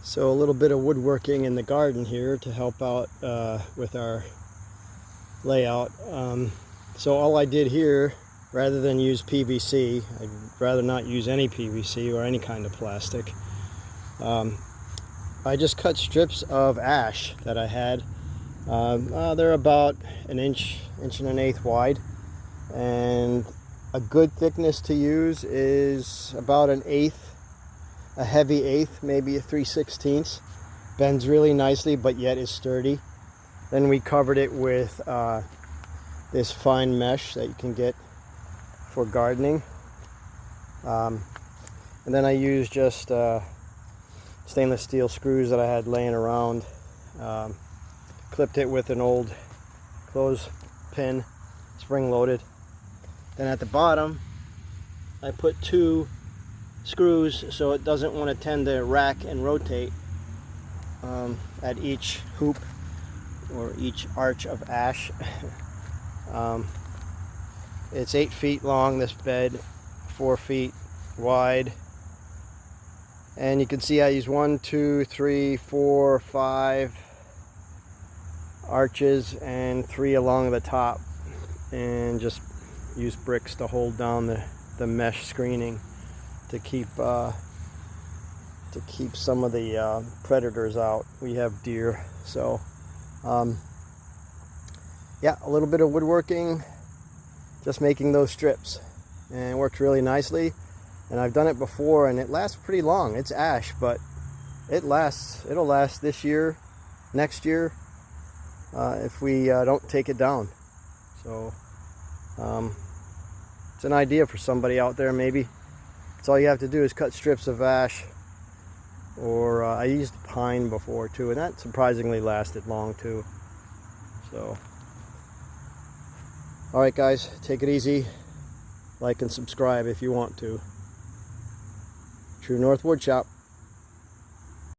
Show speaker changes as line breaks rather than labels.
So a little bit of woodworking in the garden here to help out with our layout. So all I did here, rather than use PVC, I'd rather not use any PVC or any kind of plastic. I just cut strips of ash that I had. They're about an inch and 1/8 wide, and a good thickness to use is about an eighth, a heavy eighth, maybe a 3/16. Bends really nicely, but yet is sturdy. Then we covered it with this fine mesh that you can get for gardening. And then I used just stainless steel screws that I had laying around. Clipped it with an old clothespin, spring loaded. Then at the bottom I put 2 screws so it doesn't want to tend to rack and rotate at each hoop or each arch of ash. It's 8 feet long, this bed, 4 feet wide, and you can see I use 1, 2, 3, 4, 5 arches and 3 along the top, and just use bricks to hold down the mesh screening to keep some of the predators out. We have deer, so yeah, a little bit of woodworking, just making those strips, and it works really nicely. And I've done it before and it lasts pretty long. It's ash, but it'll last this year, next year, if we don't take it down. So it's an idea for somebody out there. Maybe it's all you have to do is cut strips of ash, or I used pine before too, and that surprisingly lasted long too. So all right guys, take it easy, like and subscribe if you want to. True North Wood Shop.